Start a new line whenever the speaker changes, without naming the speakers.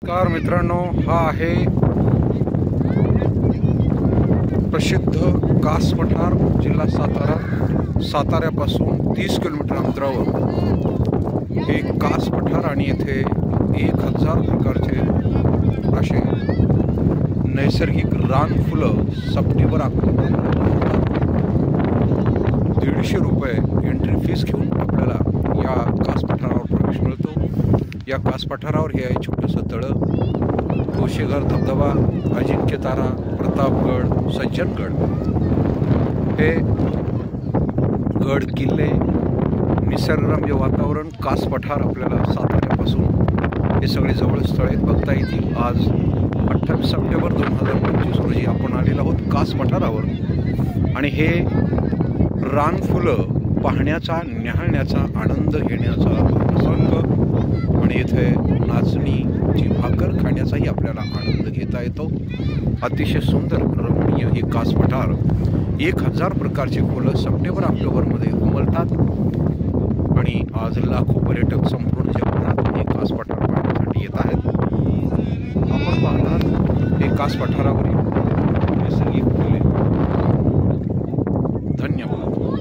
नमस्कार मित्रांनो, हा आहे प्रसिद्ध कास पठार, जिल्हा सातारा. साताऱ्यापासून 30 किलोमीटर अंतरावर हे कास पठार आणि येथे 1000 प्रकारचे असे नैसर्गिक रान फुलं सप्टेंबर ऑक्टोबर 150 रुपये एंट्री फीस घेऊन आपल्याला या कास पठारावर प्रवेश मिळतो. या कास पठारावर हे आहे छोटंसं तळं, कोशेघर धबधबा, अजिंक्यतारा, प्रतापगड, सज्जनगड, हे गड किल्ले, निसर्गरम्य वातावरण, कास पठार आपल्याला साताऱ्यापासून हे सगळे जवळ स्थळे बघता येतील. आज 28 सप्टेंबर 2025 रोजी आपण आलेलो आहोत कास पठारावर आणि हे रानफुलं पाहण्याचा, न्याहाळण्याचा, आनंद घेण्याचा प्रसंग आणि इथे नाचणीची भाकर खाण्याचाही आपल्याला आनंद घेता येतो. अतिशय सुंदर रमणीय हे कास पठार. 1000 प्रकारचे फुलं सप्टेंबर ऑक्टोबरमध्ये उमलतात आणि आज लाखो पर्यटक संपूर्ण जगभरात हे कास पठार पाहण्यासाठी येत आहेत. आपण पाहणार हे कास पठारावरील नैसर्गिक